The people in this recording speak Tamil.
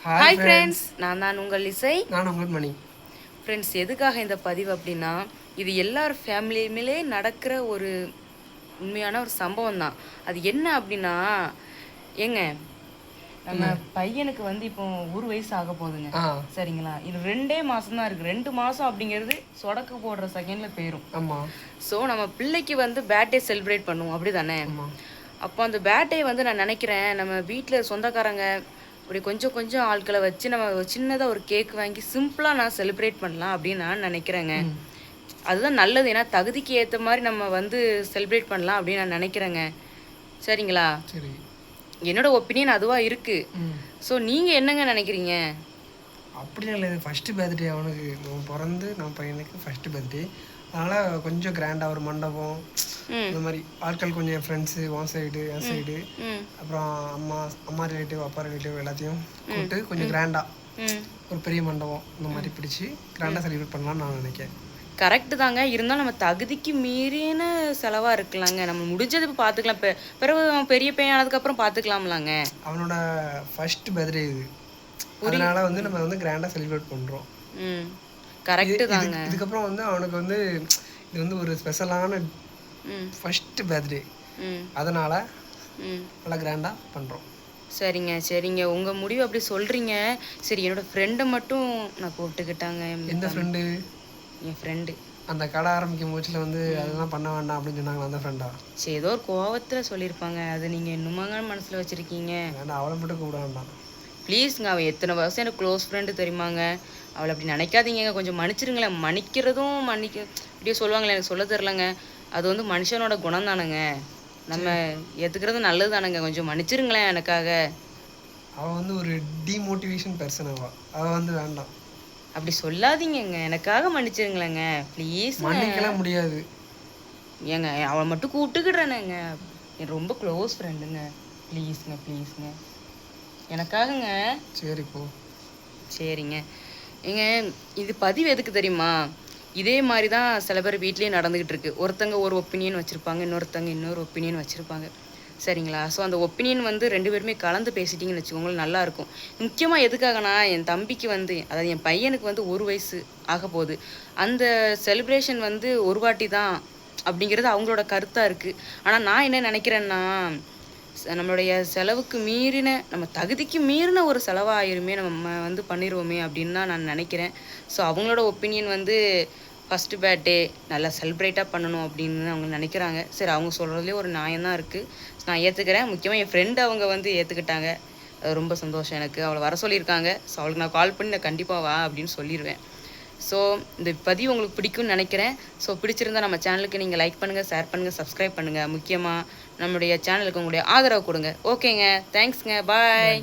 ஹாய் ஃப்ரெண்ட்ஸ், நான் தான் உங்கள் இசை. நான் உங்கள் மணி. ஃப்ரெண்ட்ஸ், எதுக்காக இந்த பதிவு அப்படின்னா, இது எல்லார் ஃபேமிலியுமே நடக்கிற ஒரு உண்மையான ஒரு சம்பவம் தான். அது என்ன அப்படின்னா, ஏங்க நம்ம பையனுக்கு வந்து இப்போ 1 வயசு ஆக போகுதுங்க. சரிங்களா? இது 2 மாதம் தான் இருக்குது. 2 மாதம் அப்படிங்கிறது சொடக்கு போடுற செகண்டில் போயிடும். ஆமாம். ஸோ நம்ம பிள்ளைக்கு வந்து பேர்த்டே செலிப்ரேட் பண்ணுவோம், அப்படி தானே? அப்போ அந்த பேர்த்டே வந்து நான் நினைக்கிறேன், நம்ம வீட்டில் சொந்தக்காரங்க அப்படி கொஞ்சம் கொஞ்சம் ஆட்களை வச்சு நம்ம சின்னதாக ஒரு கேக் வாங்கி சிம்பிளாக நான் செலிப்ரேட் பண்ணலாம் அப்படின்னு நான் நினைக்கிறேங்க. அதுதான் நல்லது. ஏன்னா தகுதிக்கு ஏற்ற மாதிரி நம்ம வந்து செலிப்ரேட் பண்ணலாம் அப்படின்னு நான் நினைக்கிறேங்க. சரிங்களா? சரி, என்னோட ஒப்பீனியன் அதுவாக இருக்குது. ஸோ நீங்கள் என்னங்க நினைக்கிறீங்க? அப்படிலாம் இல்லை. இது ஃபஸ்ட்டு பர்த்டே அவனுக்கு. நம்ம பிறந்து நம்ம பையனுக்கு ஃபஸ்ட்டு பர்த்டே. அதனால் கொஞ்சம் கிராண்டாக ஒரு மண்டபம், இந்த மாதிரி ஆட்கள் கொஞ்சம் என் ஃப்ரெண்ட்ஸு, உன் சைடு என் சைடு, அப்புறம் அம்மா ரிலேட்டிவ் அப்பா ரிலேட்டிவ் எல்லாத்தையும் கூப்பிட்டு கொஞ்சம் கிராண்டாக ஒரு பெரிய மண்டபம் இந்த மாதிரி பிடிச்சி கிராண்டாக செலிப்ரேட் பண்ணலான்னு நான் நினைக்கிறேன். கரெக்டு தாங்க. இருந்தாலும் நம்ம தகுதிக்கு மீறின செலவாக இருக்கலாங்க. நம்ம முடிஞ்சது இப்போ பார்த்துக்கலாம். பிறகு பெரிய பையன் ஆனதுக்கப்புறம் பார்த்துக்கலாம்லாங்க. அவனோட ஃபர்ஸ்ட் பர்த்டே இது, அதனால வந்து நம்ம வந்து கிராண்டாக செலிப்ரேட் பண்ணுறோம். கரெக்டு தாங்க. இதுக்கப்புறம் வந்து அவனுக்கு வந்து இது வந்து ஒரு ஸ்பெஷலான ஃபர்ஸ்ட் பர்த்டே, அதனால நல்லா கிராண்டாக பண்ணுறோம். சரிங்க சரிங்க, உங்கள் முடிவு அப்படி சொல்கிறீங்க. சரி, என்னோட ஃப்ரெண்டை மட்டும் நான் கூப்பிட்டுக்கிட்டாங்க. எந்த ஃப்ரெண்டு? என் ஃப்ரெண்டு. அந்த கடை ஆரம்பிக்கும் போச்சில் வந்து அதெல்லாம் பண்ண வேண்டாம் அப்படின்னு சொன்னாங்க. அந்த ஃப்ரெண்டா? சரி, ஏதோ ஒரு கோவத்தில் சொல்லியிருப்பாங்க. அது நீங்கள் இன்னுமாங்க மனசில் வச்சுருக்கீங்க? வேண்டாம், அவளை மட்டும் கூப்பிட வேண்டாம் ப்ளீஸுங்க. அவள் எத்தனை வருஷம் எனக்கு க்ளோஸ் ஃப்ரெண்டு தெரியுமாங்க. அவளை அப்படி நினைக்காதீங்க, கொஞ்சம் மன்னிச்சிருங்களேன். மன்னிக்கிறதும் இப்படியே சொல்லுவாங்களே, எனக்கு சொல்ல தெரிலங்க. அது வந்து மனுஷனோட குணம் தானுங்க. நம்ம ஏற்றுக்கிறது நல்லது தானுங்க. கொஞ்சம் மன்னிச்சிருங்களேன் எனக்காக. அவள் வந்து ஒரு டிமோட்டிவேஷன் பர்சன். அவள் வந்து வேண்டாம். அப்படி சொல்லாதீங்கங்க, எனக்காக மன்னிச்சிருங்களேங்க ப்ளீஸ். மன்னிக்கலாம் முடியாது ஏங்க, அவளை மட்டும் கூப்பிட்டுக்கிடுறேனுங்க. என் ரொம்ப க்ளோஸ் ஃப்ரெண்டுங்க. ப்ளீஸுங்க ப்ளீஸுங்க, எனக்காகங்க. சரி போ. சரிங்க. ஏங்க, இது பதிவு எதுக்கு தெரியுமா? இதே மாதிரி தான் சில பேர் வீட்லேயே நடந்துக்கிட்டு இருக்கு. ஒருத்தங்க ஒரு ஒப்பீனியன் வச்சுருப்பாங்க, இன்னொருத்தங்க இன்னொரு ஒப்பீனியன் வச்சுருப்பாங்க. சரிங்களா? ஸோ அந்த ஒப்பீனியன் வந்து 2 பேருமே கலந்து பேசிட்டிங்கன்னு வச்சுக்கோங்களேன், நல்லாயிருக்கும். முக்கியமாக எதுக்காகனா, என் தம்பிக்கு வந்து, அதாவது என் பையனுக்கு வந்து 1 வயசு ஆக போகுது. அந்த செலிப்ரேஷன் வந்து ஒரு வாட்டி தான் அப்படிங்கிறது அவங்களோட கருத்தாக இருக்குது. ஆனால் நான் என்ன நினைக்கிறேன்னா, நம்மளுடைய செலவுக்கு மீறின, நம்ம தகுதிக்கு மீறின ஒரு செலவாயிருமே, நம்ம வந்து பண்ணிடுவோமே அப்படின்னு தான் நான் நினைக்கிறேன். ஸோ அவங்களோட ஒப்பீனியன் வந்து ஃபஸ்ட்டு பர்த்டே நல்லா செலிப்ரேட்டாக பண்ணணும் அப்படின்னு அவங்க நினைக்கிறாங்க. சரி, அவங்க சொல்கிறதுலேயே ஒரு நியாயம்தான் இருக்குது. நான் ஏற்றுக்கிறேன். முக்கியமாக என் ஃப்ரெண்டு அவங்க வந்து ஏற்றுக்கிட்டாங்க. அது ரொம்ப சந்தோஷம் எனக்கு. அவளை வர சொல்லியிருக்காங்க. ஸோ அவளுக்கு நான் கால் பண்ணி நான் கண்டிப்பாக வா அப்படின்னு சொல்லிடுவேன். ஸோ இந்த பதிவு உங்களுக்கு பிடிக்கும்னு நினைக்கிறேன். ஸோ பிடிச்சிருந்தா நம்ம சேனலுக்கு நீங்கள் லைக் பண்ணுங்கள், ஷேர் பண்ணுங்கள், சப்ஸ்கிரைப் பண்ணுங்கள். முக்கியமாக நம்மளுடைய சேனலுக்கு உங்களுடைய ஆதரவு கொடுங்க. ஓகேங்க, தேங்க்ஸ்ங்க, பாய்.